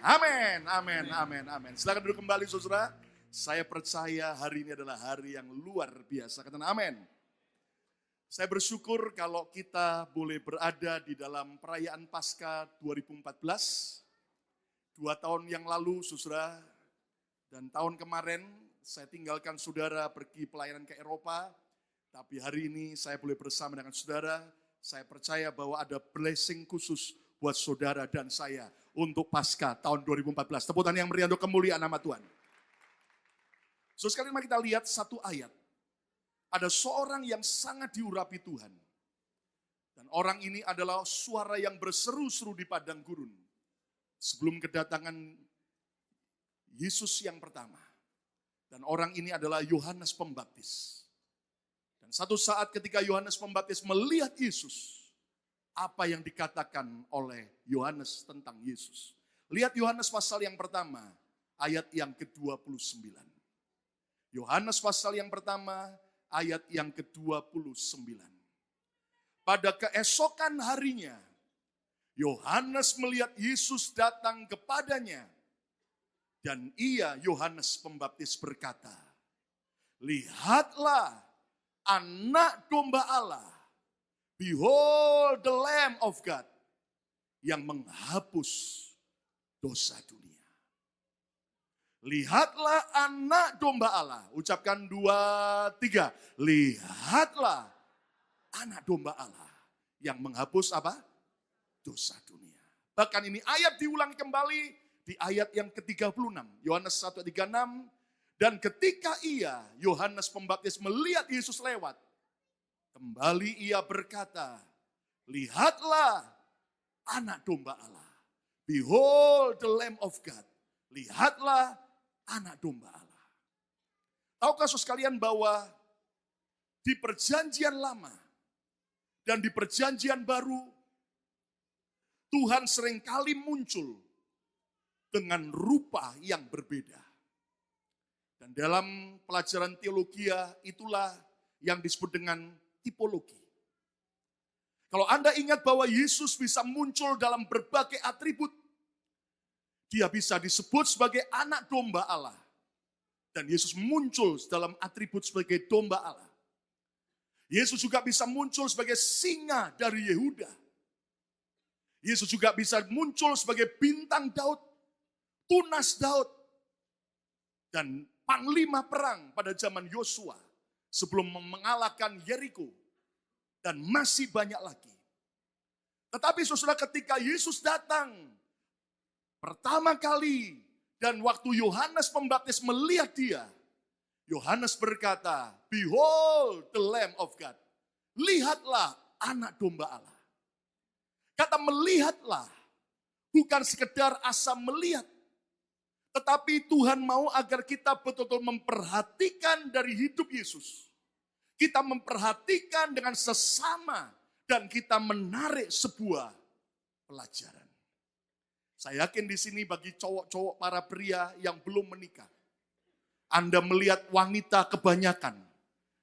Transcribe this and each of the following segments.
Amin, amin, amin, amin. Silakan duduk kembali saudara. Saya percaya hari ini adalah hari yang luar biasa. Katakan amin. Saya bersyukur kalau kita boleh berada di dalam perayaan Paskah 2014. 2 tahun yang lalu saudara, dan tahun kemarin saya tinggalkan saudara pergi pelayanan ke Eropa. Tapi hari ini saya boleh bersama dengan saudara. Saya percaya bahwa ada blessing khusus buat saudara dan saya untuk Paskah tahun 2014. Tepuk tangan yang meriah untuk kemuliaan nama Tuhan. So sekali mari kita lihat satu ayat. Ada seorang yang sangat diurapi Tuhan. Dan orang ini adalah suara yang berseru-seru di padang gurun. Sebelum kedatangan Yesus yang pertama. Dan orang ini adalah Yohanes Pembaptis. Dan satu saat ketika Yohanes Pembaptis melihat Yesus, apa yang dikatakan oleh Yohanes tentang Yesus. Lihat Yohanes pasal yang pertama, ayat yang ke-29. Yohanes pasal yang pertama, ayat yang ke-29. Pada keesokan harinya, Yohanes melihat Yesus datang kepadanya. Dan ia, Yohanes Pembaptis berkata, lihatlah anak domba Allah. Behold the Lamb of God yang menghapus dosa dunia. Lihatlah anak domba Allah. Ucapkan 2, 3. Lihatlah anak domba Allah yang menghapus apa? Dosa dunia. Bahkan ini ayat diulang kembali di ayat yang ke-36. Yohanes 1:36. Dan ketika ia, Yohanes Pembaptis melihat Yesus lewat, kembali ia berkata, lihatlah anak domba Allah. Behold the Lamb of God. Lihatlah anak domba Allah. Tahukah saudara sekalian bahwa di perjanjian lama dan di perjanjian baru, Tuhan seringkali muncul dengan rupa yang berbeda. Dan dalam pelajaran teologi itulah yang disebut dengan tipologi. Kalau Anda ingat bahwa Yesus bisa muncul dalam berbagai atribut, dia bisa disebut sebagai anak domba Allah. Dan Yesus muncul dalam atribut sebagai domba Allah. Yesus juga bisa muncul sebagai singa dari Yehuda. Yesus juga bisa muncul sebagai bintang Daud, tunas Daud, dan panglima perang pada zaman Yosua sebelum mengalahkan Yeriko, dan masih banyak lagi. Tetapi saudara, ketika Yesus datang pertama kali dan waktu Yohanes Pembaptis melihat dia, Yohanes berkata, behold the Lamb of God. Lihatlah anak domba Allah. Kata melihatlah bukan sekedar asal melihat, tetapi Tuhan mau agar kita betul-betul memperhatikan dari hidup Yesus. Kita memperhatikan dengan sesama dan kita menarik sebuah pelajaran. Saya yakin di sini bagi cowok-cowok para pria yang belum menikah, Anda melihat wanita kebanyakan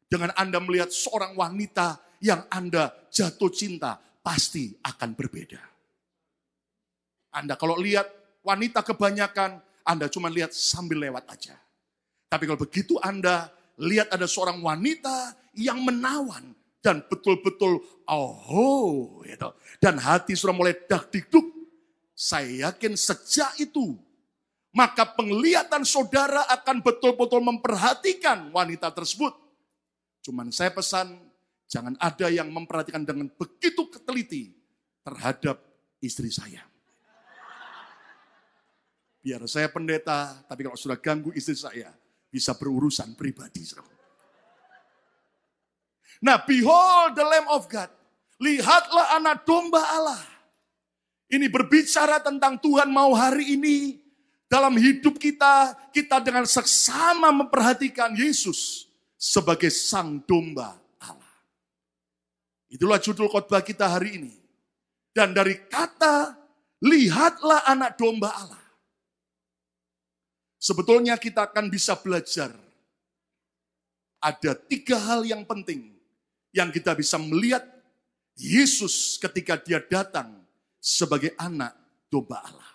dengan Anda melihat seorang wanita yang Anda jatuh cinta, pasti akan berbeda. Anda kalau lihat wanita kebanyakan, Anda cuma lihat sambil lewat aja. Tapi kalau begitu Anda lihat ada seorang wanita yang menawan dan betul-betul gitu. Dan hati sudah mulai dak-dikduk. Saya yakin sejak itu maka penglihatan saudara akan betul-betul memperhatikan wanita tersebut. Cuman saya pesan, jangan ada yang memperhatikan dengan begitu teliti terhadap istri saya. Biar saya pendeta, tapi kalau sudah ganggu istri saya, bisa berurusan pribadi. Nah, behold the Lamb of God. Lihatlah anak domba Allah. Ini berbicara tentang Tuhan mau hari ini dalam hidup kita dengan seksama memperhatikan Yesus sebagai sang domba Allah. Itulah judul khotbah kita hari ini. Dan dari kata lihatlah anak domba Allah, sebetulnya kita akan bisa belajar. Ada 3 hal yang penting yang kita bisa melihat Yesus ketika dia datang sebagai anak domba Allah.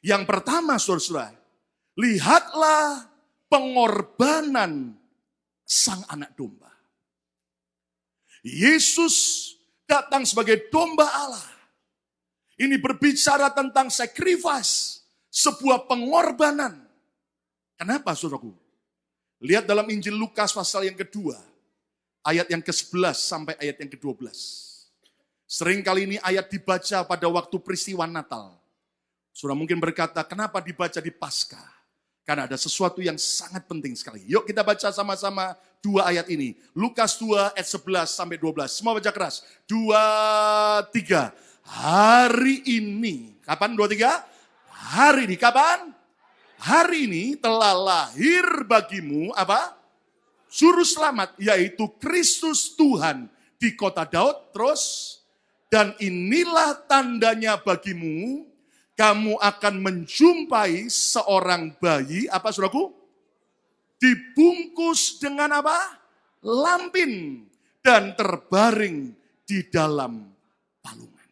Yang pertama, saudara-saudara, lihatlah pengorbanan sang anak domba. Yesus datang sebagai domba Allah. Ini berbicara tentang sacrifice, sebuah pengorbanan. Kenapa, saudaraku? Lihat dalam Injil Lukas pasal yang kedua, ayat yang ke-11 sampai ayat yang ke-12. Sering kali ini ayat dibaca pada waktu peristiwa Natal. Saudara mungkin berkata, kenapa dibaca di Paskah? Karena ada sesuatu yang sangat penting sekali. Yuk kita baca sama-sama dua ayat ini. Lukas 2 ayat 11 sampai 12. Semua baca keras. 2, 3. Hari ini. Kapan 2, 3? Hari ini. Kapan? Hari ini telah lahir bagimu apa? Juru selamat, yaitu Kristus Tuhan di kota Daud. Terus, dan inilah tandanya bagimu, kamu akan menjumpai seorang bayi, apa saudaraku? Dibungkus dengan apa? Lampin dan terbaring di dalam palungan.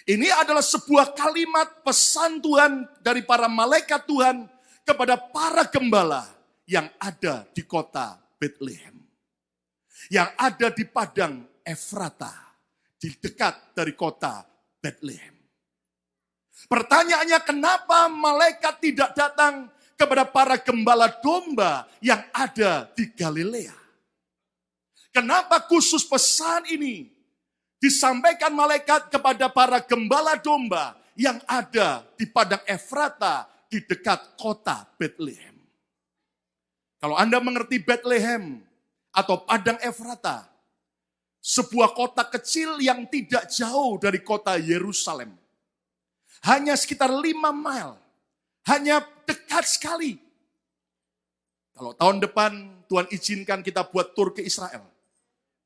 Ini adalah sebuah kalimat pesan Tuhan dari para malaikat Tuhan kepada para gembala yang ada di kota Bethlehem. Yang ada di padang Efrata, di dekat dari kota Bethlehem. Pertanyaannya, kenapa malaikat tidak datang kepada para gembala domba yang ada di Galilea? Kenapa khusus pesan ini disampaikan malaikat kepada para gembala domba yang ada di padang Efrata di dekat kota Bethlehem? Kalau Anda mengerti Bethlehem atau padang Efrata, sebuah kota kecil yang tidak jauh dari kota Yerusalem. Hanya sekitar 5 mile. Hanya dekat sekali. Kalau tahun depan Tuhan izinkan kita buat tur ke Israel.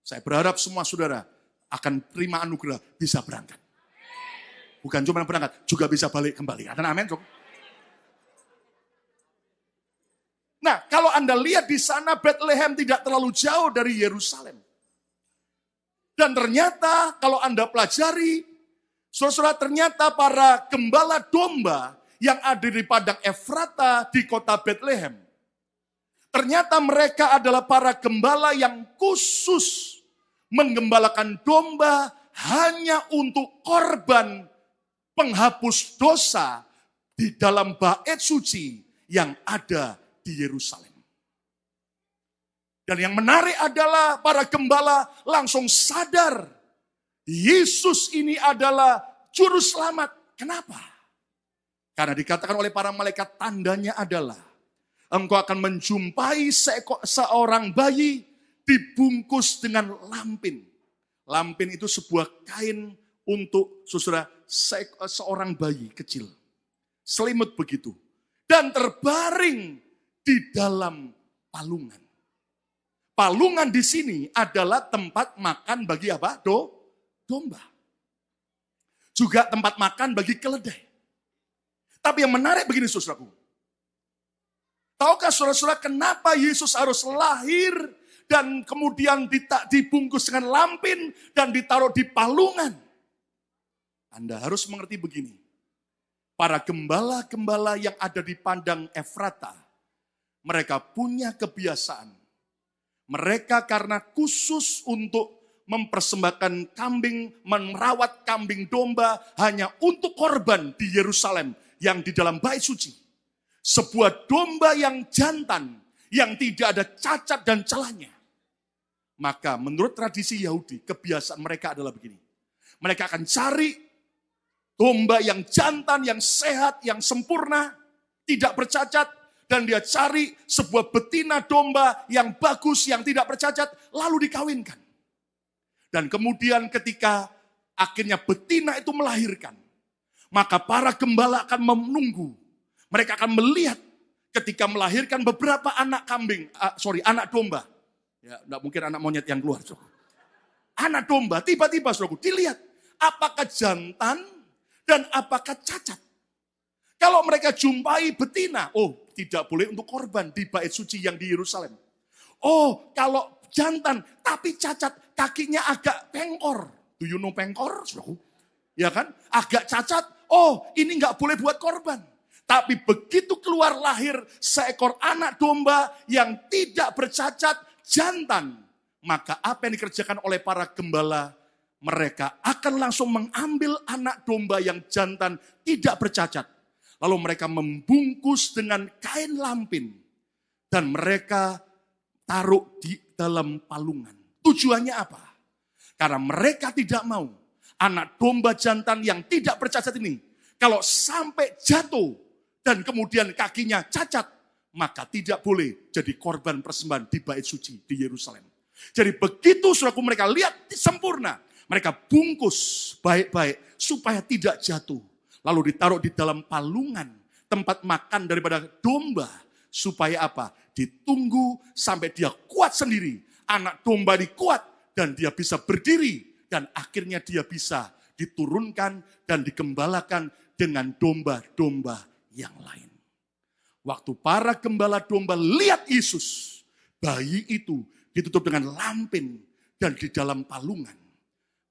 Saya berharap semua saudara akan terima anugerah bisa berangkat. Bukan cuma berangkat, juga bisa balik kembali. Ada amin? Nah, kalau Anda lihat di sana Bethlehem tidak terlalu jauh dari Yerusalem. Dan ternyata kalau Anda pelajari, saudara-saudara, ternyata para gembala domba yang ada di padang Efrata di kota Bethlehem, ternyata mereka adalah para gembala yang khusus menggembalakan domba hanya untuk korban penghapus dosa di dalam bait suci yang ada di Yerusalem. Dan yang menarik adalah para gembala langsung sadar Yesus ini adalah juru selamat. Kenapa? Karena dikatakan oleh para malaikat, tandanya adalah engkau akan menjumpai seorang bayi dibungkus dengan lampin. Lampin itu sebuah kain untuk saudara seorang bayi kecil. Selimut begitu. Dan terbaring di dalam palungan. Palungan di sini adalah tempat makan bagi apa? Domba. Juga tempat makan bagi keledai. Tapi yang menarik begini saudaraku. Tahukah saudara-saudara kenapa Yesus harus lahir dan kemudian dibungkus dengan lampin dan ditaruh di palungan? Anda harus mengerti begini. Para gembala-gembala yang ada di padang Efrata, mereka punya kebiasaan. Mereka karena khusus untuk mempersembahkan kambing, merawat kambing domba hanya untuk korban di Yerusalem yang di dalam bait suci. Sebuah domba yang jantan, yang tidak ada cacat dan celahnya. Maka menurut tradisi Yahudi, kebiasaan mereka adalah begini. Mereka akan cari domba yang jantan, yang sehat, yang sempurna, tidak bercacat. Dan dia cari sebuah betina domba yang bagus, yang tidak bercacat, lalu dikawinkan. Dan kemudian ketika akhirnya betina itu melahirkan, maka para gembala akan menunggu. Mereka akan melihat ketika melahirkan beberapa anak anak domba. Ya, enggak mungkin anak monyet yang keluar. Anak domba, tiba-tiba saudaraku, dilihat apakah jantan dan apakah cacat. Kalau mereka jumpai betina, tidak boleh untuk korban di bait suci yang di Yerusalem. Kalau jantan tapi cacat, kakinya agak pengkor. Do you know pengkor? Ya kan? Agak cacat, oh ini nggak boleh buat korban. Tapi begitu keluar lahir seekor anak domba yang tidak bercacat, jantan. Maka apa yang dikerjakan oleh para gembala, mereka akan langsung mengambil anak domba yang jantan tidak bercacat. Lalu mereka membungkus dengan kain lampin. Dan mereka taruh di dalam palungan. Tujuannya apa? Karena mereka tidak mau anak domba jantan yang tidak bercacat ini, kalau sampai jatuh dan kemudian kakinya cacat, maka tidak boleh jadi korban persembahan di bait suci di Yerusalem. Jadi begitu saudaraku mereka lihat sempurna, mereka bungkus baik-baik supaya tidak jatuh. Lalu ditaruh di dalam palungan tempat makan daripada domba. Supaya apa? Ditunggu sampai dia kuat sendiri. Anak domba ini kuat dan dia bisa berdiri. Dan akhirnya dia bisa diturunkan dan digembalakan dengan domba-domba yang lain. Waktu para gembala domba lihat Yesus, bayi itu ditutup dengan lampin dan di dalam palungan.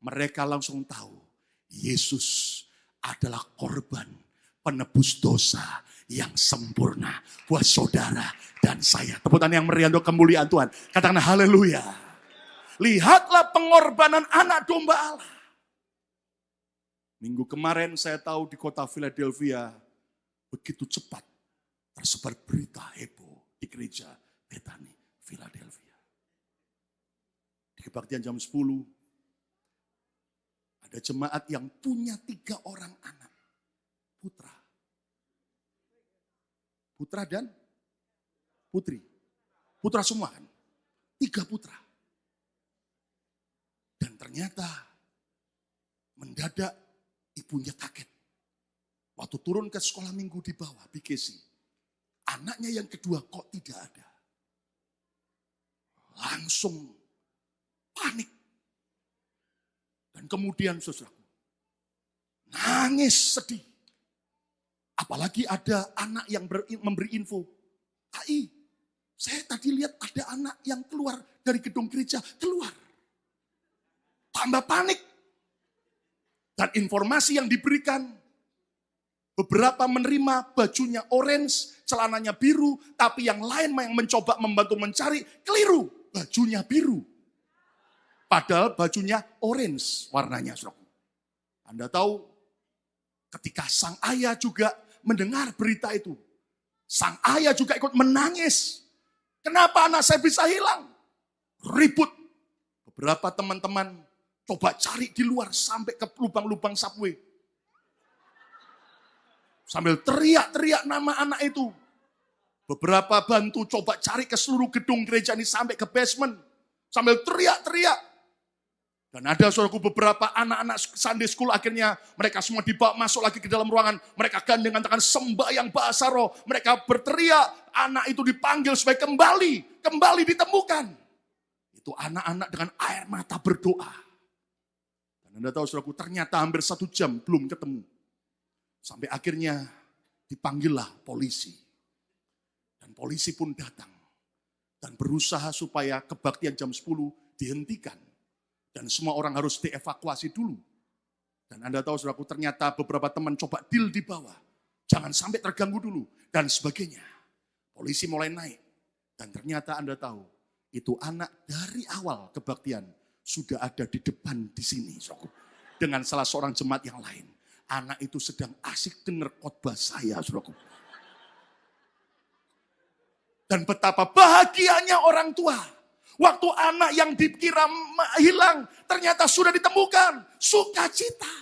Mereka langsung tahu Yesus adalah korban penebus dosa yang sempurna buat saudara dan saya. Tepuk tangan yang meriah untuk kemuliaan Tuhan. Katakan haleluya. Lihatlah pengorbanan anak domba Allah. Minggu kemarin saya tahu di kota Philadelphia begitu cepat tersebar berita heboh di gereja Bethany, Philadelphia. Di kebaktian jam 10, ada jemaat yang punya 3 orang anak, putra. Putra dan putri. Putra semua kan? 3 putra. Dan ternyata mendadak ibunya kaget. Waktu turun ke sekolah minggu di bawah, BKC. Anaknya yang kedua kok tidak ada. Langsung panik. Dan kemudian saudaraku, nangis sedih. Apalagi ada anak yang memberi info. AI, saya tadi lihat ada anak yang keluar dari gedung gereja, keluar. Tambah panik. Dan informasi yang diberikan, beberapa menerima bajunya orange, celananya biru, tapi yang lain yang mencoba membantu mencari, keliru, bajunya biru. Padahal bajunya orange warnanya, saudaraku. Anda tahu, ketika sang ayah juga mendengar berita itu, sang ayah juga ikut menangis. Kenapa anak saya bisa hilang? Ribut. Beberapa teman-teman coba cari di luar sampai ke lubang-lubang subway. Sambil teriak-teriak nama anak itu. Beberapa bantu coba cari ke seluruh gedung gereja ini sampai ke basement. Sambil teriak-teriak. Dan ada saudaraku beberapa anak-anak Sunday School akhirnya mereka semua dibawa masuk lagi ke dalam ruangan. Mereka gandengan tangan sembahyang bahasa roh. Mereka berteriak, anak itu dipanggil supaya kembali ditemukan. Itu anak-anak dengan air mata berdoa. Dan Anda tahu saudaraku ternyata hampir 1 jam belum ketemu. Sampai akhirnya dipanggillah polisi. Dan polisi pun datang. Dan berusaha supaya kebaktian jam 10 dihentikan. Dan semua orang harus dievakuasi dulu. Dan Anda tahu saudaraku ternyata beberapa teman coba deal di bawah. Jangan sampai terganggu dulu. Dan sebagainya. Polisi mulai naik. Dan ternyata Anda tahu. Itu anak dari awal kebaktian. Sudah ada di depan di sini. Saudaraku. Dengan salah seorang jemaat yang lain. Anak itu sedang asik dengar khotbah saya. Saudaraku. Dan betapa bahagianya orang tua. Waktu anak yang dikira hilang, ternyata sudah ditemukan. Sukacita.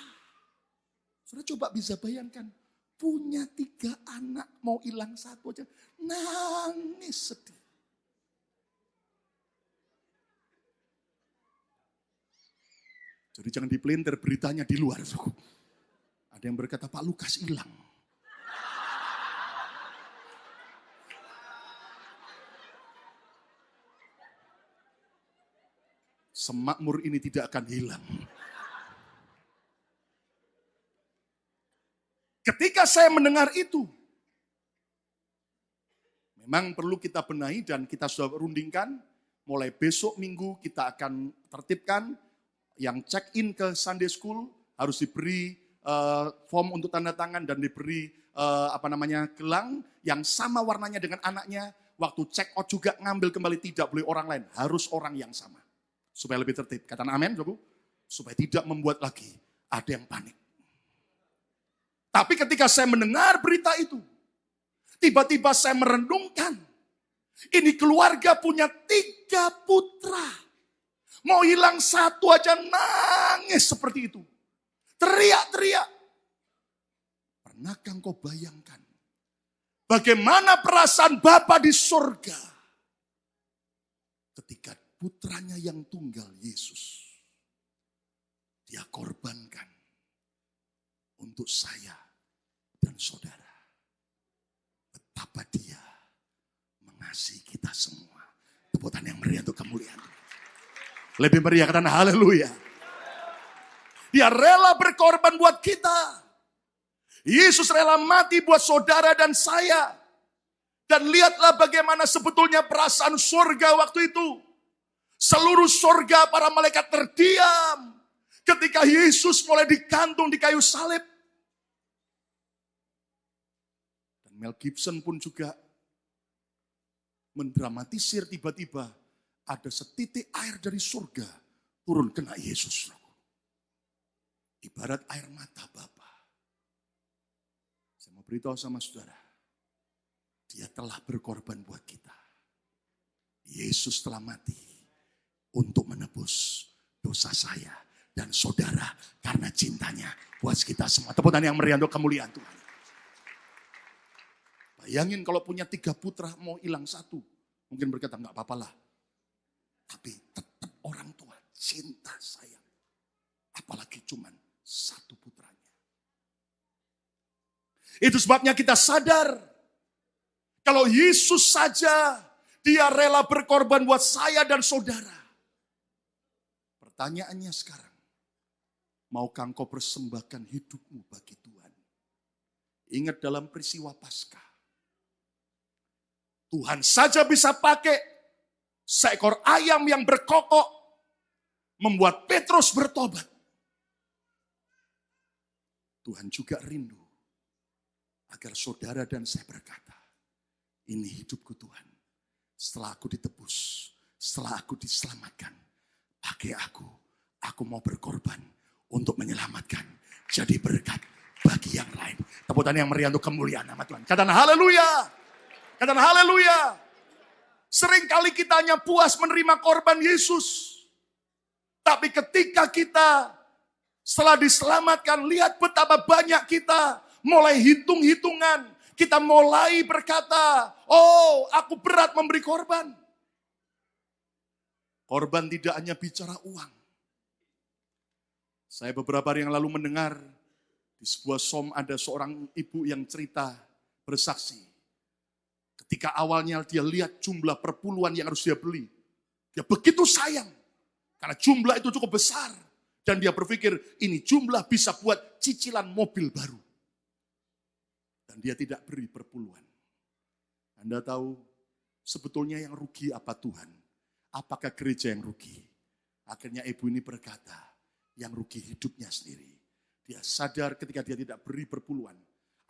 Sudah coba bisa bayangkan. Punya 3 anak, mau hilang 1 aja. Nangis sedih. Jadi jangan dipelintir beritanya di luar. Ada yang berkata, Pak Lukas hilang. Semakmur ini tidak akan hilang. Ketika saya mendengar itu, memang perlu kita benahi dan kita sudah rundingkan. Mulai besok minggu kita akan tertibkan yang check-in ke Sunday School harus diberi form untuk tanda tangan dan diberi gelang yang sama warnanya dengan anaknya. Waktu check out juga ngambil kembali, tidak boleh orang lain, harus orang yang sama. Supaya lebih tertib. Katakan amin, Saudara. Supaya tidak membuat lagi ada yang panik. Tapi ketika saya mendengar berita itu, tiba-tiba saya merenungkan, ini keluarga punya 3 putra. Mau hilang 1 aja nangis seperti itu. Teriak-teriak. Pernahkah engkau bayangkan bagaimana perasaan Bapa di surga ketika putranya yang tunggal Yesus dia korbankan untuk saya dan saudara. Betapa dia mengasihi kita semua. Tepukan yang meriah untuk kemuliaan. Lebih meriah karena haleluya. Dia rela berkorban buat kita. Yesus rela mati buat saudara dan saya. Dan lihatlah bagaimana sebetulnya perasaan surga waktu itu. Seluruh surga para malaikat terdiam ketika Yesus mulai digantung di kayu salib. Dan Mel Gibson pun juga mendramatisir tiba-tiba ada setitik air dari surga turun kena Yesus. Ibarat air mata Bapa. Saya mau beritahu sama saudara, dia telah berkorban buat kita. Yesus telah mati untuk menebus dosa saya dan saudara karena cintanya buat kita semua. Tepuk tangan yang meriah untuk kemuliaan Tuhan. Bayangin kalau punya 3 putra mau hilang 1. Mungkin berkata enggak apa-apalah. Tapi tetap orang tua cinta sayang. Apalagi cuman 1 putranya. Itu sebabnya kita sadar. Kalau Yesus saja dia rela berkorban buat saya dan saudara. Pertanyaannya sekarang. Maukah engkau persembahkan hidupmu bagi Tuhan? Ingat dalam peristiwa Paskah. Tuhan saja bisa pakai seekor ayam yang berkokok membuat Petrus bertobat. Tuhan juga rindu agar saudara dan saya berkata, ini hidupku Tuhan. Setelah aku ditebus, setelah aku diselamatkan, pakai aku mau berkorban untuk menyelamatkan. Jadi berkat bagi yang lain. Tepuk tangan yang meriah untuk kemuliaan nama Tuhan. Katakan haleluya. Katakan haleluya. Seringkali kita hanya puas menerima korban Yesus. Tapi ketika kita setelah diselamatkan, lihat betapa banyak kita mulai hitung-hitungan. Kita mulai berkata, oh aku berat memberi korban. Korban tidak hanya bicara uang. Saya beberapa hari yang lalu mendengar di sebuah som ada seorang ibu yang cerita bersaksi. Ketika awalnya dia lihat jumlah perpuluhan yang harus dia beli. Dia begitu sayang. Karena jumlah itu cukup besar. Dan dia berpikir ini jumlah bisa buat cicilan mobil baru. Dan dia tidak beri perpuluhan. Anda tahu sebetulnya yang rugi apa Tuhan? Apakah gereja yang rugi? Akhirnya ibu ini berkata, yang rugi hidupnya sendiri. Dia sadar ketika dia tidak beri perpuluhan.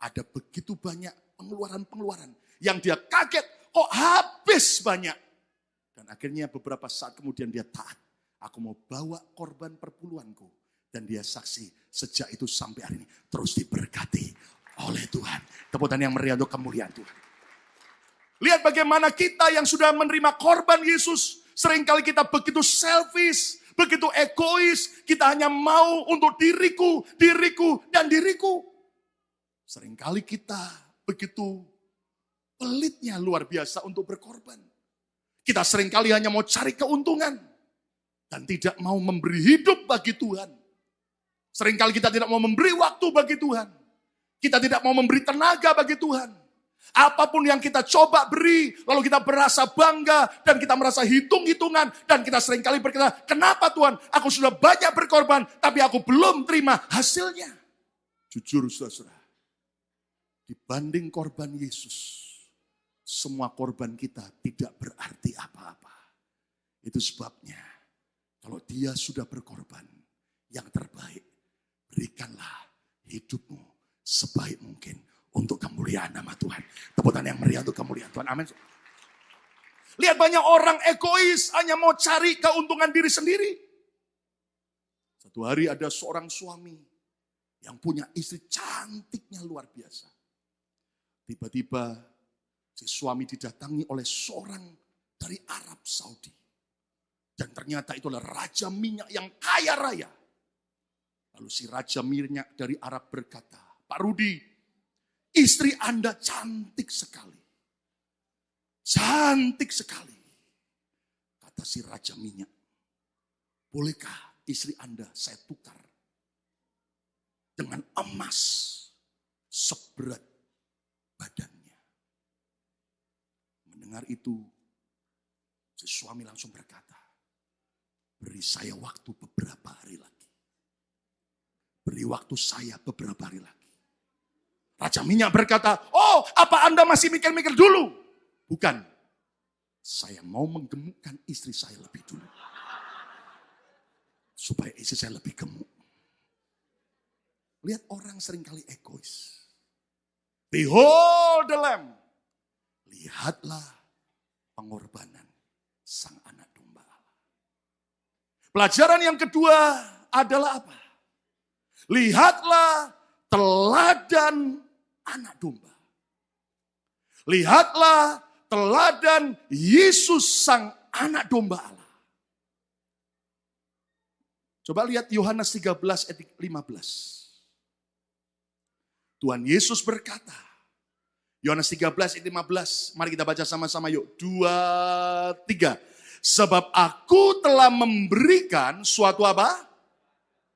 Ada begitu banyak pengeluaran-pengeluaran. Yang dia kaget, kok habis banyak. Dan akhirnya beberapa saat kemudian dia taat. Aku mau bawa korban perpuluhanku. Dan dia saksi sejak itu sampai hari ini. Terus diberkati oleh Tuhan. Tepuk tangan yang meriah untuk kemuliaan Tuhan. Lihat bagaimana kita yang sudah menerima korban Yesus. Seringkali kita begitu selfish. Begitu egois. Kita hanya mau untuk diriku, dan diriku. Seringkali kita begitu pelitnya luar biasa untuk berkorban. Kita seringkali hanya mau cari keuntungan. Dan tidak mau memberi hidup bagi Tuhan. Seringkali kita tidak mau memberi waktu bagi Tuhan. Kita tidak mau memberi tenaga bagi Tuhan. Apapun yang kita coba beri, lalu kita merasa bangga, dan kita merasa hitung-hitungan, dan kita seringkali berkata, kenapa Tuhan, aku sudah banyak berkorban, tapi aku belum terima hasilnya. Jujur saudara, dibanding korban Yesus, semua korban kita tidak berarti apa-apa. Itu sebabnya, kalau dia sudah berkorban, yang terbaik, berikanlah hidupmu sebaik mungkin untuk kemuliaan nama Tuhan. Tepuk tangan yang meriah untuk kemuliaan Tuhan. Amin. Lihat banyak orang egois, hanya mau cari keuntungan diri sendiri. Satu hari ada seorang suami yang punya istri cantiknya luar biasa. Tiba-tiba si suami didatangi oleh seorang dari Arab Saudi. Dan ternyata itu adalah raja minyak yang kaya raya. Lalu si raja minyak dari Arab berkata, Pak Rudi, istri Anda cantik sekali. Cantik sekali. Kata si raja minyak, bolehkah istri Anda saya tukar dengan emas seberat badannya? Mendengar itu, si suami langsung berkata, beri saya waktu beberapa hari lagi. Beri waktu saya beberapa hari lagi. Raja minyak berkata, oh apa Anda masih mikir-mikir dulu? Bukan, saya mau menggemukkan istri saya lebih dulu. Supaya istri saya lebih gemuk. Lihat orang seringkali egois. Behold the lamb. Lihatlah pengorbanan sang anak domba Allah. Pelajaran yang kedua adalah apa? Lihatlah teladan anak domba. Lihatlah teladan Yesus sang anak domba Allah. Coba lihat Yohanes 13 ayat 15. Tuhan Yesus berkata, Yohanes 13 ayat 15, mari kita baca sama-sama yuk. 2, 3. Sebab aku telah memberikan suatu apa?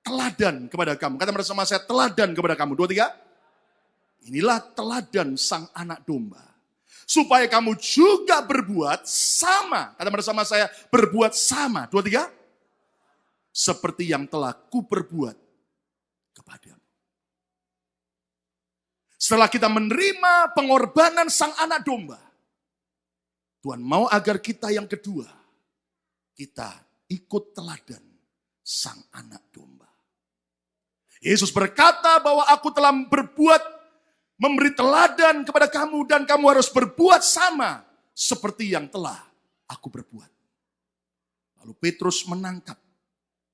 Teladan kepada kamu. Kata bersama saya, teladan kepada kamu. 2, 3. Inilah teladan sang anak domba. Supaya kamu juga berbuat sama. Kata bersama saya, berbuat sama. 2, 3. Seperti yang telah kuperbuat kepadamu. Setelah kita menerima pengorbanan sang anak domba, Tuhan mau agar kita yang kedua, kita ikut teladan sang anak domba. Yesus berkata bahwa aku telah memberi teladan kepada kamu dan kamu harus berbuat sama seperti yang telah aku berbuat. Lalu Petrus menangkap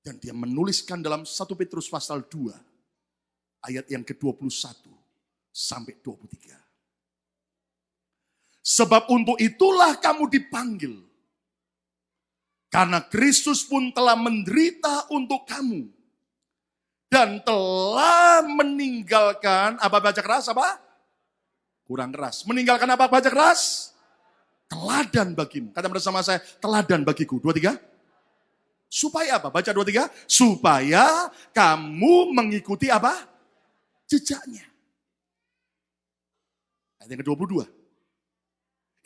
dan dia menuliskan dalam 1 Petrus pasal 2 ayat yang ke-21 sampai 23. Sebab untuk itulah kamu dipanggil. Karena Kristus pun telah menderita untuk kamu. Dan telah meninggalkan, apa baca keras apa? Kurang keras. Meninggalkan apa baca keras? Teladan bagimu. Kata bersama saya, teladan bagiku. 2, 3. Supaya apa? Baca 2, 3. Supaya kamu mengikuti apa? Jejaknya. Ayat yang ke-22.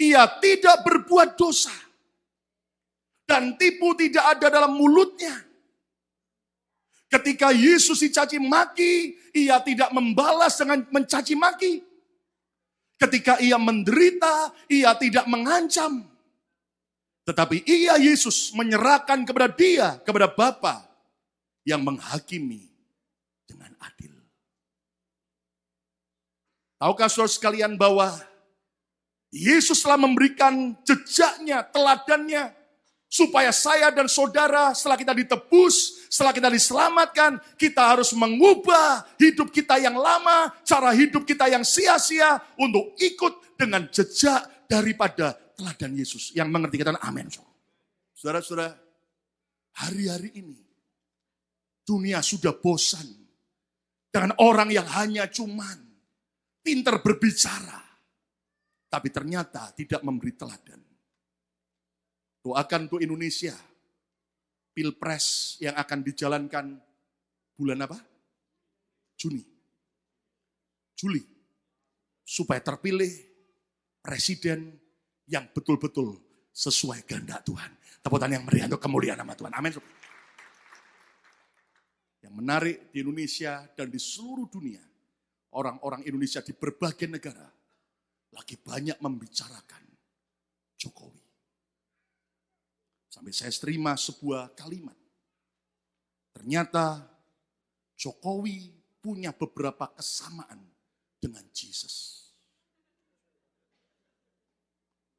Ia tidak berbuat dosa. Dan tipu tidak ada dalam mulutnya. Ketika Yesus dicaci maki, ia tidak membalas dengan mencaci maki. Ketika ia menderita, ia tidak mengancam. Tetapi ia Yesus menyerahkan kepada dia, kepada Bapa yang menghakimi dengan adil. Tahukah saudara sekalian bahwa Yesus telah memberikan jejaknya, teladannya, supaya saya dan saudara setelah kita ditebus, setelah kita diselamatkan, kita harus mengubah hidup kita yang lama, cara hidup kita yang sia-sia untuk ikut dengan jejak daripada teladan Yesus. Yang mengerti kata amin. Saudara-saudara, hari-hari ini dunia sudah bosan dengan orang yang hanya cuman pintar berbicara, tapi ternyata tidak memberi teladan. Doakan untuk Indonesia, Pilpres yang akan dijalankan bulan apa? Juli. Supaya terpilih presiden yang betul-betul sesuai kehendak Tuhan. Tepuk tangan yang meriah untuk kemuliaan nama Tuhan. Amin. Yang menarik di Indonesia dan di seluruh dunia, orang-orang Indonesia di berbagai negara lagi banyak membicarakan Jokowi. Sampai saya terima sebuah kalimat. Ternyata Jokowi punya beberapa kesamaan dengan Yesus.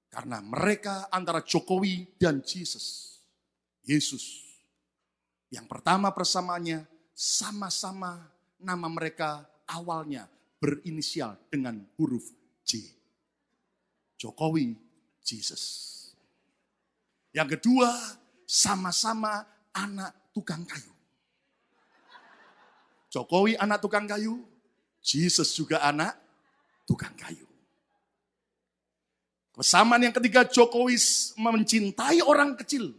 Karena mereka antara Jokowi dan Yesus. Yang pertama persamaannya sama-sama nama mereka awalnya berinisial dengan huruf J. Jokowi, Yesus. Yang kedua, sama-sama anak tukang kayu. Jokowi anak tukang kayu, Yesus juga anak tukang kayu. Kesamaan yang ketiga, Jokowi mencintai orang kecil.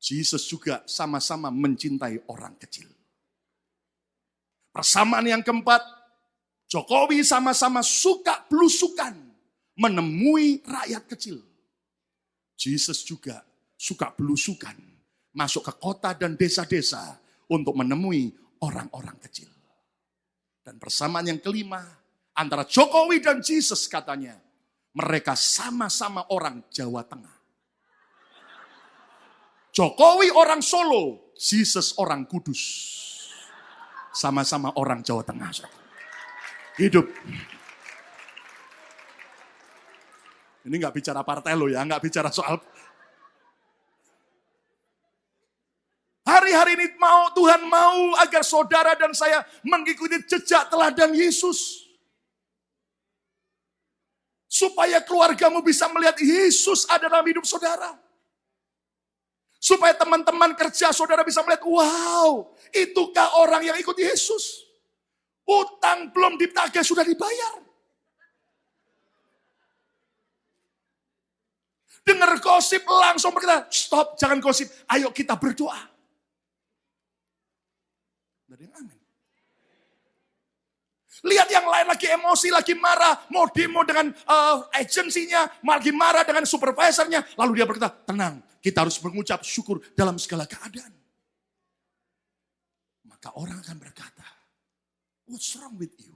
Yesus juga sama-sama mencintai orang kecil. Persamaan yang keempat, Jokowi sama-sama suka belusukan, menemui rakyat kecil. Yesus juga suka belusukan, masuk ke kota dan desa-desa untuk menemui orang-orang kecil. Dan persamaan yang kelima, antara Jokowi dan Yesus katanya, mereka sama-sama orang Jawa Tengah. Jokowi orang Solo, Yesus orang Kudus. Sama-sama orang Jawa Tengah. Hidup. Ini nggak bicara partai lo ya, nggak bicara soal. Hari-hari ini Tuhan mau agar saudara dan saya mengikuti jejak teladan Yesus. Supaya keluargamu bisa melihat Yesus ada dalam hidup saudara. Supaya teman-teman kerja saudara bisa melihat, wow, itukah orang yang ikut Yesus. Utang belum ditagih sudah dibayar. Dengar gosip langsung berkata, stop, jangan gosip. Ayo kita berdoa. Dari amin. Lihat yang lain lagi emosi, lagi marah. Mau demo dengan agensinya, lagi marah dengan supervisornya. Lalu dia berkata, tenang, kita harus mengucap syukur dalam segala keadaan. Maka orang akan berkata, what's wrong with you?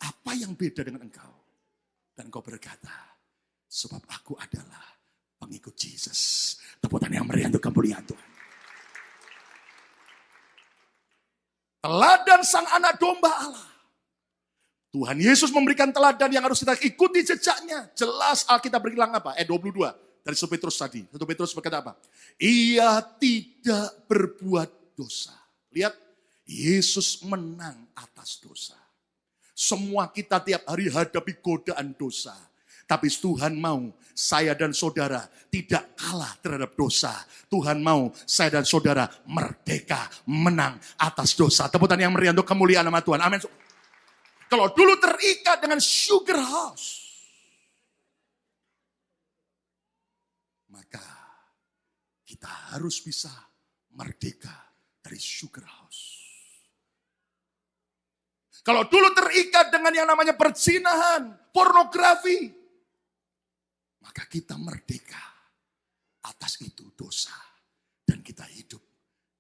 Apa yang beda dengan engkau? Dan kau berkata, sebab aku adalah pengikut Yesus. Tepuk tangan yang meriah untuk kemuliaan Tuhan. Teladan sang anak domba Allah. Tuhan Yesus memberikan teladan yang harus kita ikuti jejaknya. Jelas Alkitab bilang apa? 22 dari 1 Petrus tadi. 1 Petrus berkata apa? Ia tidak berbuat dosa. Lihat, Yesus menang atas dosa. Semua kita tiap hari hadapi godaan dosa. Tapi Tuhan mau saya dan saudara tidak kalah terhadap dosa. Tuhan mau saya dan saudara merdeka, menang atas dosa. Tepuk tangan yang meriah untuk kemuliaan nama Tuhan. Amin. Kalau dulu terikat dengan sugar house, maka kita harus bisa merdeka dari sugar house. Kalau dulu terikat dengan yang namanya perzinahan, pornografi, maka kita merdeka atas itu dosa. Dan kita hidup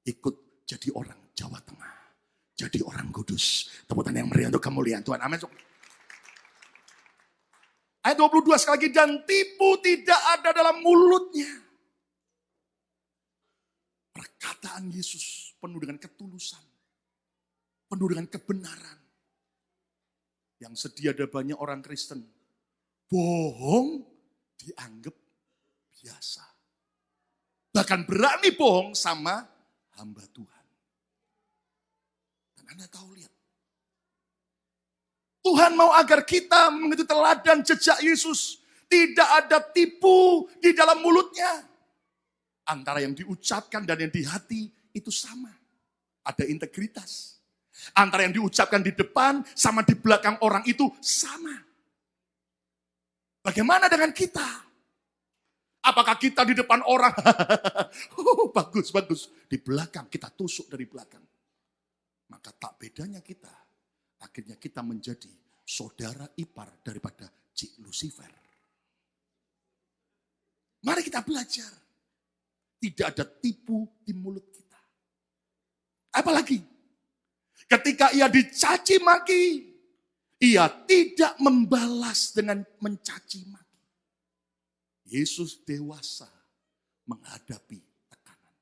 ikut jadi orang Jawa Tengah. Jadi orang kudus. Tepuk tangan yang meriah untuk kemuliaan Tuhan. Amin. Ayat 22 sekali lagi. Dan tipu tidak ada dalam mulutnya. Perkataan Yesus penuh dengan ketulusan. Penuh dengan kebenaran. Yang sedia ada banyak orang Kristen. Bohong dianggap biasa. Bahkan berani bohong sama hamba Tuhan. Dan Anda tahu, lihat. Tuhan mau agar kita mengikuti teladan jejak Yesus. Tidak ada tipu di dalam mulutnya. Antara yang diucapkan dan yang di hati itu sama. Ada integritas. Antara yang diucapkan di depan sama di belakang orang itu sama. Bagaimana dengan kita? Apakah kita di depan orang? Bagus, bagus. Di belakang kita tusuk dari belakang. Maka tak bedanya kita. Akhirnya kita menjadi saudara ipar daripada Cik Lucifer. Mari kita belajar. Tidak ada tipu di mulut kita. Apalagi ketika ia dicaci maki, ia tidak membalas dengan mencaci maki. Yesus dewasa menghadapi tekanan.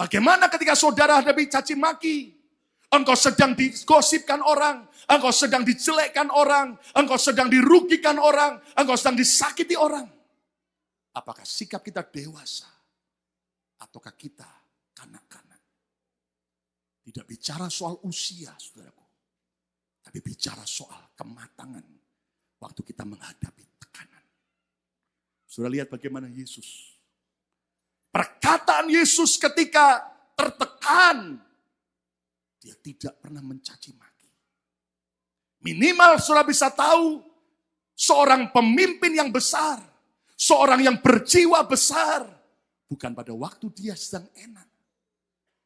Bagaimana ketika saudara hadapi caci maki? Engkau sedang digosipkan orang, engkau sedang dijelekkan orang, engkau sedang dirugikan orang, engkau sedang disakiti orang. Apakah sikap kita dewasa? Ataukah kita kanak-kanak? Tidak bicara soal usia, saudaraku. Tapi bicara soal kematangan waktu kita menghadapi tekanan. Saudara lihat bagaimana Yesus. Perkataan Yesus ketika tertekan, dia tidak pernah mencaci maki. Minimal saudara bisa tahu, seorang pemimpin yang besar, seorang yang berjiwa besar, bukan pada waktu dia sedang enak,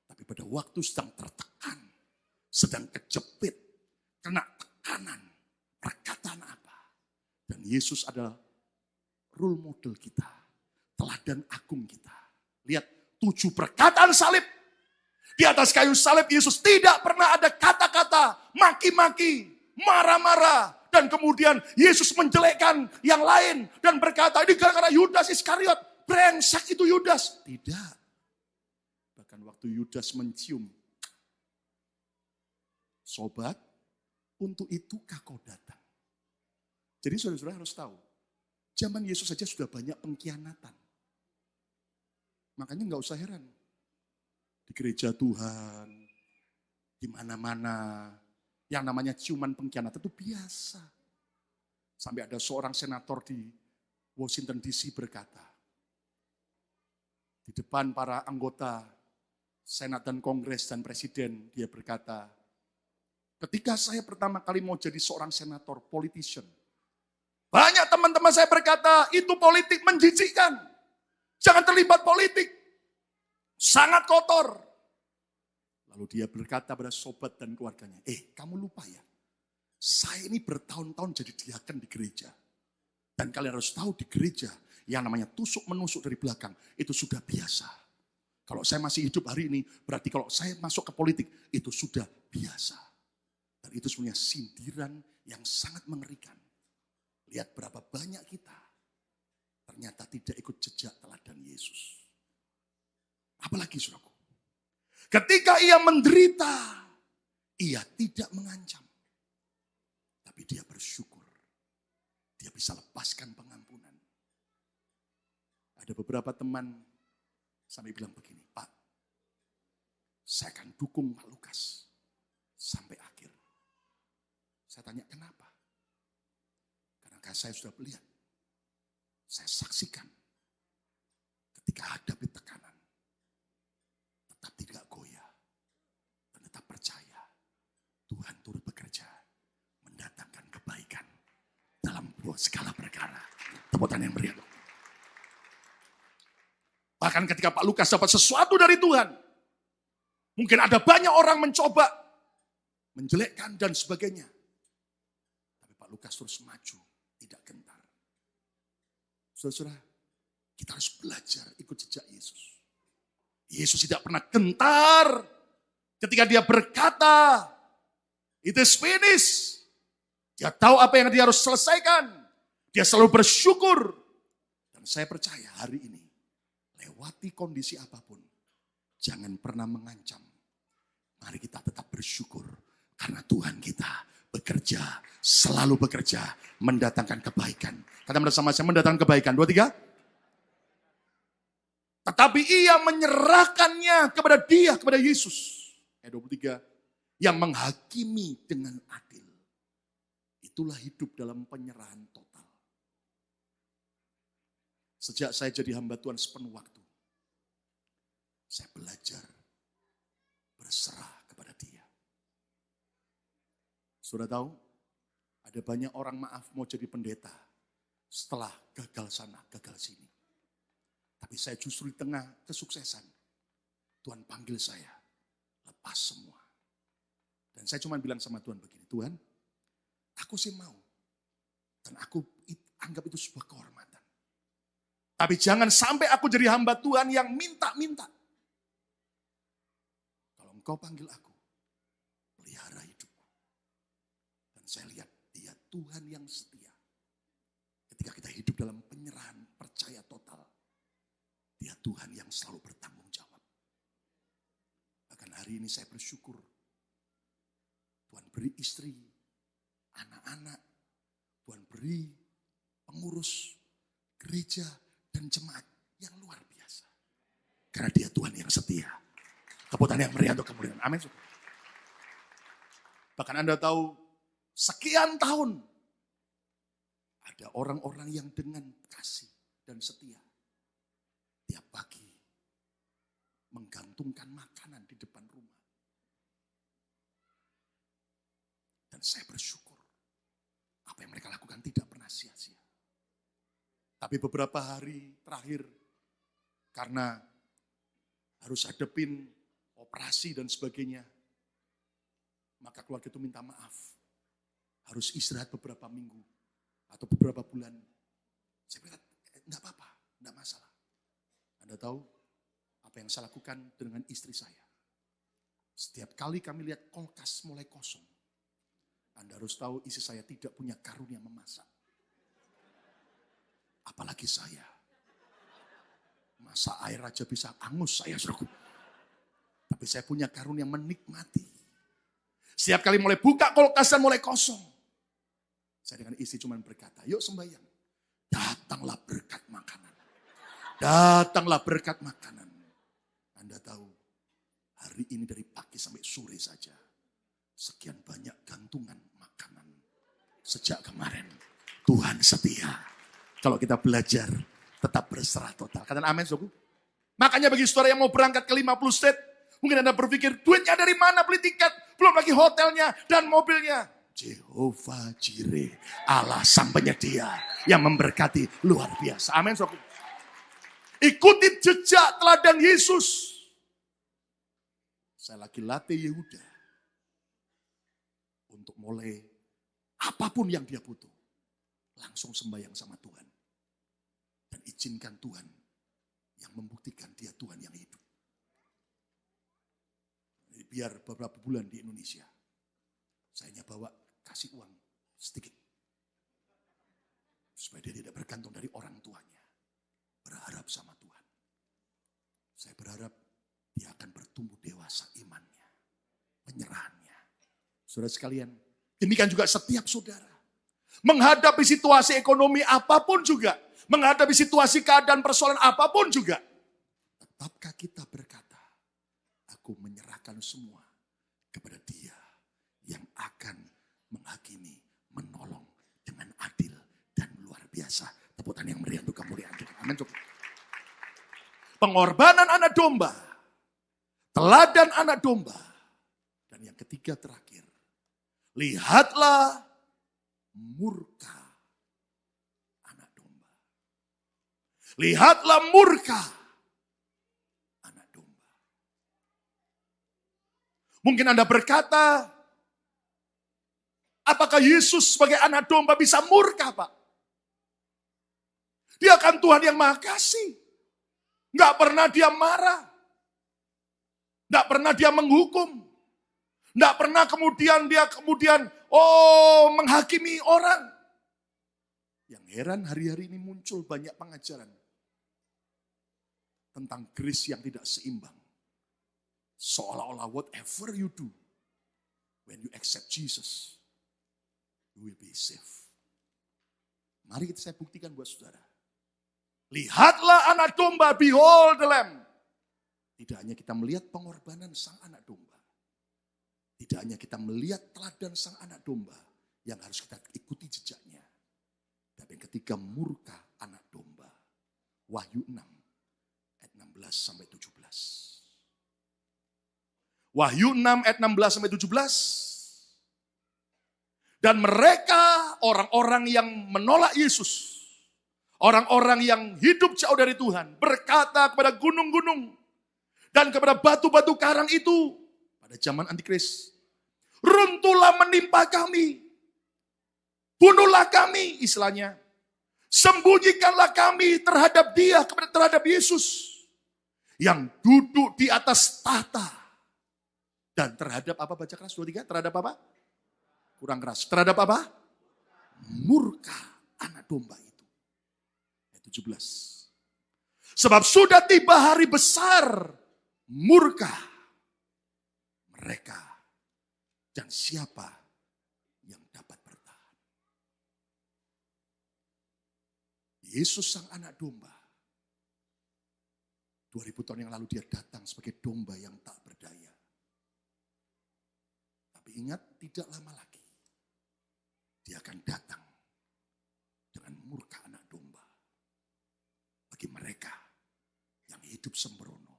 tapi pada waktu sedang tertekan, sedang kejepit, kena tekanan, perkataan apa. Dan Yesus adalah role model kita, teladan agung kita. Lihat 7 perkataan salib. Di atas kayu salib Yesus tidak pernah ada kata-kata maki-maki, marah-marah. Dan kemudian Yesus menjelekkan yang lain dan berkata, ini gara-gara Yudas Iskariot. Brengsek itu Yudas. Tidak. Bahkan waktu Yudas mencium, sobat, untuk itukah kau datang? Jadi saudara-saudara harus tahu, zaman Yesus saja sudah banyak pengkhianatan. Makanya nggak usah heran. Di gereja Tuhan, di mana-mana, yang namanya ciuman pengkhianatan itu biasa. Sampai ada seorang senator di Washington DC berkata, di depan para anggota Senat dan Kongres dan Presiden, dia berkata, ketika saya pertama kali mau jadi seorang senator, politician, banyak teman-teman saya berkata, itu politik menjijikkan. Jangan terlibat politik. Sangat kotor. Lalu dia berkata pada sobat dan keluarganya, kamu lupa ya, saya ini bertahun-tahun jadi diaken di gereja. Dan kalian harus tahu di gereja, yang namanya tusuk-menusuk dari belakang, itu sudah biasa. Kalau saya masih hidup hari ini, berarti kalau saya masuk ke politik, itu sudah biasa. Dan itu sebenarnya sindiran yang sangat mengerikan. Lihat berapa banyak kita ternyata tidak ikut jejak teladan Yesus. Apalagi saudaraku, ketika ia menderita, ia tidak mengancam. Tapi dia bersyukur. Dia bisa lepaskan pengampunan. Ada beberapa teman sampai bilang begini, Pak, saya akan dukung Pak Lukas sampai akhir. Saya tanya kenapa? Karena saya sudah melihat, saya saksikan ketika hadapi tekanan, tetap tidak goyah dan tetap percaya Tuhan turut bekerja mendatangkan kebaikan dalam segala perkara. Tepuk tangan yang meriah. Bahkan ketika Pak Lukas dapat sesuatu dari Tuhan, mungkin ada banyak orang mencoba menjelekkan dan sebagainya. Tapi Pak Lukas terus maju, tidak gentar. Saudara-saudara, kita harus belajar ikut jejak Yesus. Yesus tidak pernah gentar ketika dia berkata, it is finished. Dia tahu apa yang dia harus selesaikan. Dia selalu bersyukur. Dan saya percaya hari ini, lewati kondisi apapun, jangan pernah mengancam. Mari kita tetap bersyukur. Karena Tuhan kita bekerja, selalu bekerja, mendatangkan kebaikan. Kata bersama saya, mendatangkan kebaikan. 2, 3. Tetapi ia menyerahkannya kepada dia, kepada Yesus. Ayat 23. Yang menghakimi dengan adil. Itulah hidup dalam penyerahan total. Sejak saya jadi hamba Tuhan sepenuh waktu, saya belajar berserah kepada dia. Sudah tahu, ada banyak orang maaf mau jadi pendeta setelah gagal sana, gagal sini. Tapi saya justru di tengah kesuksesan, Tuhan panggil saya, lepas semua. Dan saya cuma bilang sama Tuhan begini, Tuhan, aku sih mau. Dan aku anggap itu sebuah kehormatan. Tapi jangan sampai aku jadi hamba Tuhan yang minta-minta. Kalau Engkau panggil aku, pelihara hidupku. Dan saya lihat dia Tuhan yang setia. Ketika kita hidup dalam penyerahan, percaya total. Dia Tuhan yang selalu bertanggung jawab. hari ini saya bersyukur. Tuhan beri istri, anak-anak, Tuhan beri pengurus gereja dan jemaat yang luar biasa. Karena dia Tuhan yang setia. Tepuk tangan yang meriah untuk kemuliaan. Amin. Bahkan Anda tahu, sekian tahun ada orang-orang yang dengan kasih dan setia tiap pagi menggantungkan makanan di depan rumah. Dan saya bersyukur apa yang mereka lakukan tidak pernah sia-sia. Tapi beberapa hari terakhir karena harus hadapin operasi dan sebagainya, maka keluarga itu minta maaf. Harus istirahat beberapa minggu atau beberapa bulan. Saya bilang, enggak apa-apa, enggak masalah. Anda tahu apa yang saya lakukan dengan istri saya? Setiap kali kami lihat kulkas mulai kosong, Anda harus tahu istri saya tidak punya karunia memasak. Apalagi saya. Masa air aja bisa angus saya, saudaraku. Tapi saya punya karunia menikmati. Setiap kali mulai buka kulkas dan mulai kosong, saya dengan istri cuma berkata, yuk sembahyang. Datanglah berkat makanan. Datanglah berkat makanan. Anda tahu, hari ini dari pagi sampai sore saja, sekian banyak gantungan makanan. Sejak kemarin, Tuhan setia. Kalau kita belajar, tetap berserah total. Katakan amin, saudaraku. Makanya bagi saudara yang mau berangkat ke 50 state, mungkin Anda berpikir, duitnya dari mana beli tiket? Belum lagi hotelnya dan mobilnya. Jehovah Jireh, Allah sang penyedia yang memberkati luar biasa. Amin, saudaraku. Ikuti jejak teladan Yesus. Saya lagi latih Yehuda untuk mulai apapun yang dia butuh, langsung sembahyang sama Tuhan. Dan izinkan Tuhan yang membuktikan dia Tuhan yang hidup. Jadi biar beberapa bulan di Indonesia, saya hanya bawa kasih uang sedikit. Supaya dia tidak bergantung dari orang tuanya. Berharap sama Tuhan. Saya berharap dia akan bertumbuh dewasa imannya. Penyerahannya. Saudara sekalian, demikian juga setiap saudara. Menghadapi situasi ekonomi apapun juga. Menghadapi situasi keadaan persoalan apapun juga. Tetapkah kita berkata, aku menyerahkan semua kepada dia yang akan menghakimi, menolong dengan adil dan luar biasa. Tepuk tangan yang meriah untuk kemuliaan Tuhan. Amin. Pengorbanan anak domba. Teladan anak domba. Dan yang ketiga terakhir. Lihatlah murka anak domba. Lihatlah murka anak domba. Mungkin Anda berkata, apakah Yesus sebagai anak domba bisa murka, Pak? Dia kan Tuhan yang Maha Kasih. Nggak pernah dia marah. Nggak pernah dia menghukum. Nggak pernah kemudian dia menghakimi orang. Yang heran hari-hari ini muncul banyak pengajaran tentang grace yang tidak seimbang. Seolah-olah whatever you do, when you accept Jesus, you will be safe. Mari saya buktikan buat saudara. Lihatlah anak domba, behold the lamb. Tidak hanya kita melihat pengorbanan sang anak domba. Tidak hanya kita melihat teladan sang anak domba yang harus kita ikuti jejaknya. Tapi ketika murka anak domba. Wahyu 6 ayat 16 sampai 17. Wahyu 6 ayat 16 sampai 17. Dan mereka orang-orang yang menolak Yesus. Orang-orang yang hidup jauh dari Tuhan. Berkata kepada gunung-gunung. Dan kepada batu-batu karang itu. Pada zaman Antikris. Runtuhlah menimpa kami. Bunuhlah kami istilahnya. Sembunyikanlah kami terhadap dia, terhadap Yesus. Yang duduk di atas tahta. Dan terhadap apa baca keras 23? Terhadap apa? Kurang keras. Terhadap apa? Murka anak domba itu. Ayat 17. Sebab sudah tiba hari besar murka mereka dan siapa yang dapat bertahan. Yesus sang anak domba. 2000 tahun yang lalu dia datang sebagai domba yang tak berdaya. Tapi ingat, tidak lama lagi dia akan datang dengan murka anak domba. Bagi mereka yang hidup sembrono.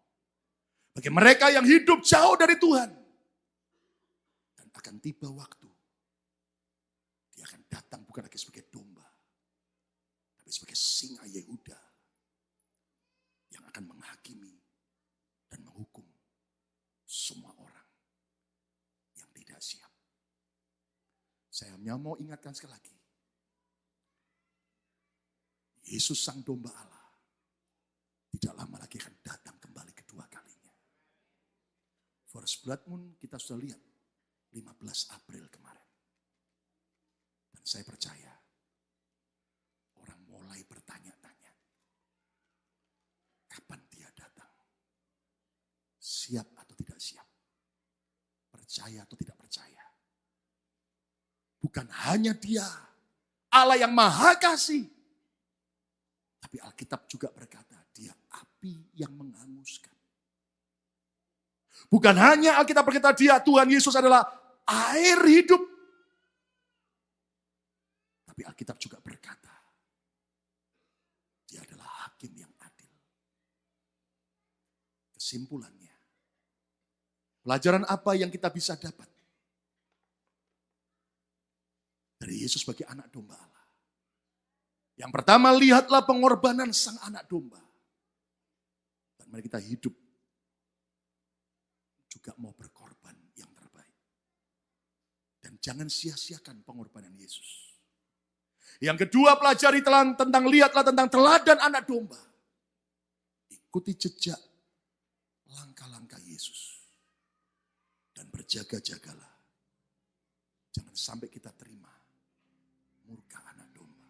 Bagi mereka yang hidup jauh dari Tuhan. Dan akan tiba waktu. Dia akan datang bukan lagi sebagai domba. Tapi sebagai singa Yehuda. Yang akan menghakimi dan menghukum semua orang yang tidak siap. Saya mau ingatkan sekali lagi. Yesus sang domba Allah tidak lama lagi akan datang kembali kedua kalinya. First Blood Moon kita sudah lihat 15 April kemarin. Dan saya percaya orang mulai bertanya-tanya. Kapan dia datang? Siap atau tidak siap? Percaya atau tidak percaya? Bukan hanya dia, Allah yang maha kasih. Tapi Alkitab juga berkata, dia api yang menghanguskan. Bukan hanya Alkitab berkata dia, Tuhan Yesus adalah air hidup. Tapi Alkitab juga berkata, dia adalah hakim yang adil. Kesimpulannya, pelajaran apa yang kita bisa dapat dari Yesus sebagai anak domba Allah? Yang pertama, lihatlah pengorbanan sang anak domba. Dan mari kita hidup juga mau berkorban yang terbaik. Dan jangan sia-siakan pengorbanan Yesus. Yang kedua, pelajari lihatlah tentang teladan anak domba. Ikuti jejak langkah-langkah Yesus. Dan berjaga-jagalah. Jangan sampai kita terima murka anak domba.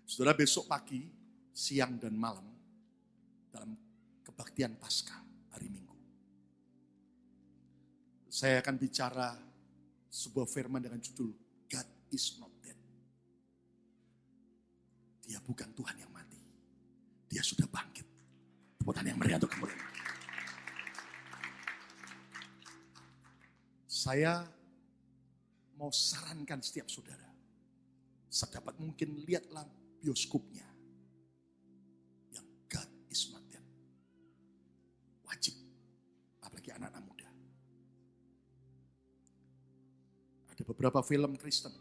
Saudara, besok pagi, siang dan malam dalam kebaktian Paskah hari Minggu. Saya akan bicara sebuah firman dengan judul God is not dead. Dia bukan Tuhan yang mati. Dia sudah bangkit. Tepuk tangan yang meriah untuk kemuliaan. Saya mau sarankan setiap saudara, sedapat mungkin lihatlah bioskopnya yang God is not dead. Wajib, apalagi anak-anak muda. Ada beberapa film Kristen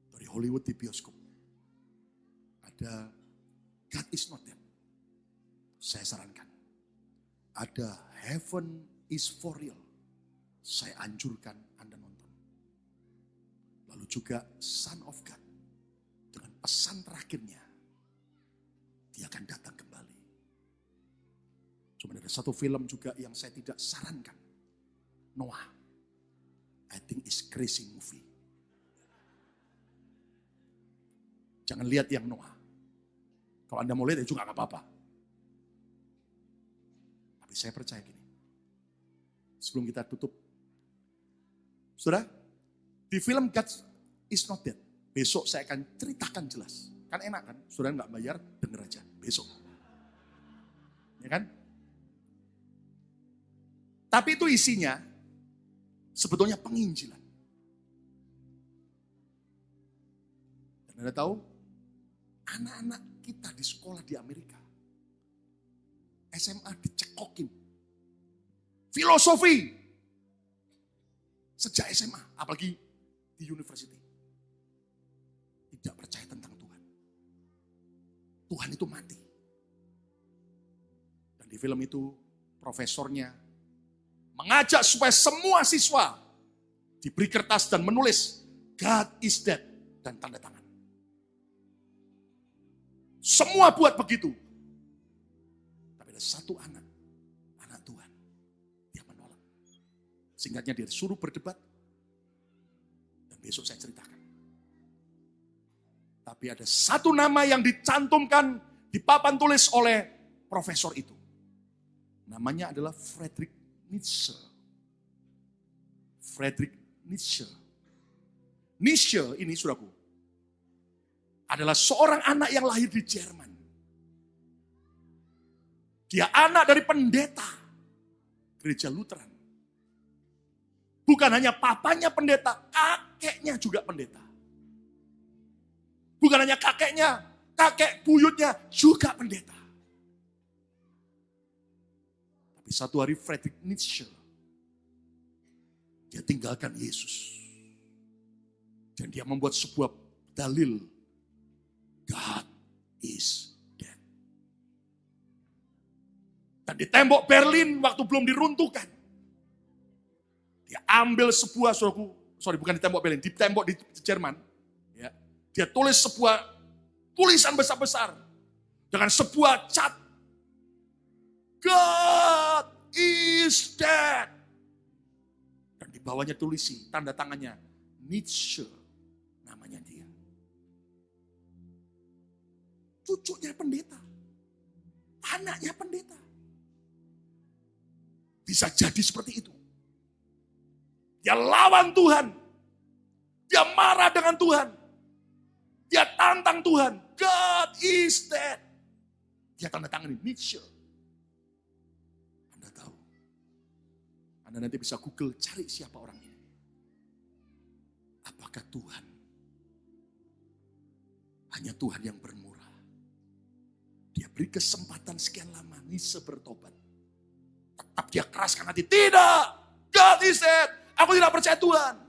dari Hollywood di bioskop. Ada God is not dead. Saya sarankan. Ada Heaven is for real. Saya anjurkan Anda nonton. Lalu juga Son of God. Dengan pesan terakhirnya. Dia akan datang kembali. Cuma ada satu film juga yang saya tidak sarankan. Noah. I think it's crazy movie. Jangan lihat yang Noah. Kalau Anda mau lihat ya juga gak apa-apa. Tapi saya percaya gini. Sebelum kita tutup. Saudara, di film God is not dead. Besok saya akan ceritakan jelas. Kan enak kan? Saudara gak bayar, denger aja. Besok. Ya kan? Tapi itu isinya sebetulnya penginjilan. Dan Anda tahu, anak-anak kita di sekolah di Amerika, SMA dicekokin. Filosofi. Sejak SMA, apalagi di university. Tidak percaya tentang Tuhan. Tuhan itu mati. Dan di film itu, profesornya mengajak supaya semua siswa diberi kertas dan menulis God is dead dan tanda tangan. Semua buat begitu. Tapi ada satu anak Tuhan, dia menolak. Singkatnya dia suruh berdebat dan besok saya ceritakan. Tapi ada satu nama yang dicantumkan di papan tulis oleh profesor itu. Namanya adalah Frederick Nietzsche. Friedrich Nietzsche. Nietzsche ini, saudaraku, adalah seorang anak yang lahir di Jerman. Dia anak dari pendeta gereja Lutheran. Bukan hanya papanya pendeta, kakeknya juga pendeta. Bukan hanya kakeknya, kakek buyutnya juga pendeta. Tapi satu hari Friedrich Nietzsche, dia tinggalkan Yesus. Dan dia membuat sebuah dalil. God is dead. Dan di tembok Berlin waktu belum diruntuhkan, dia ambil sebuah, bukan di tembok Berlin, di tembok di Jerman. Ya, dia tulis sebuah tulisan besar-besar dengan sebuah cat. God is dead. Dan di bawahnya tulisi tanda tangannya Nietzsche, namanya dia. Cucunya pendeta, anaknya pendeta. Bisa jadi seperti itu. Dia lawan Tuhan. Dia marah dengan Tuhan. Dia tantang Tuhan. God is dead. Dia tanda tangan ini, Nietzsche. Anda tahu. Anda nanti bisa Google, cari siapa orang ini. Apakah Tuhan hanya Tuhan yang bermurah? Dia beri kesempatan sekian lama, Nietzsche bertobat. Tetap dia keraskan hati. Tidak, God is dead. Aku tidak percaya Tuhan.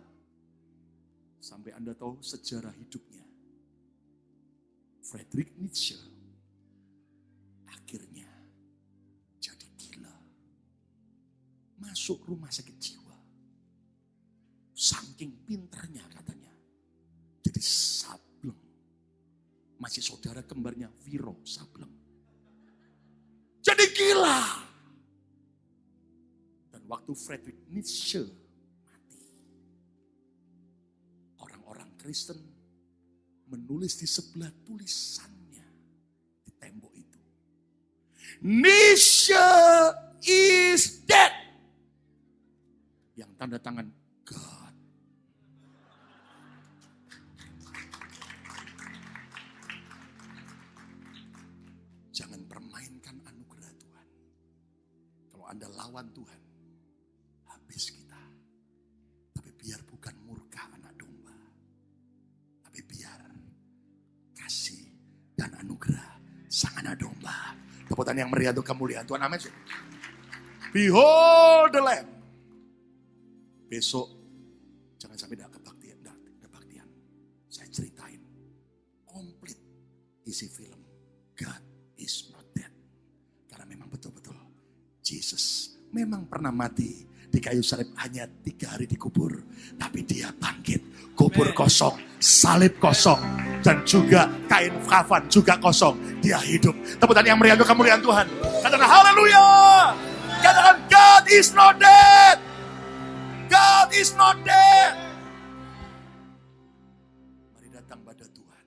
Sampai Anda tahu sejarah hidupnya. Friedrich Nietzsche akhirnya jadi gila. Masuk rumah sakit jiwa. Saking pintarnya katanya. Jadi Sableng. Masih saudara kembarnya Viro Sableng. Jadi gila. Dan waktu Friedrich Nietzsche mati, orang-orang Kristen menulis di sebelah tulisannya di tembok itu, Nietzsche is dead. Yang tanda tangan God. Jangan permainkan anugerah Tuhan. Kalau Anda lawan Tuhan, habis kita. Tapi biar bukan murka anak domba. Tapi biar kasih dan anugerah sang anak domba. Tepuk tangan yang meriah untuk kemuliaan Tuhan. Amin. Behold the Lamb. Besok jangan sampai ada kebaktian. Saya ceritain komplit isi film God is not dead. Karena memang betul-betul Jesus memang pernah mati di kayu salib, hanya 3 hari dikubur. Tapi dia bangkit, kubur kosong, salib kosong, dan juga kain kafan juga kosong. Dia hidup. Tepuk tangan yang meriah untuk kemuliaan Tuhan. Katakan haleluya. Katakan God is not dead. God is not dead. Mari datang pada Tuhan.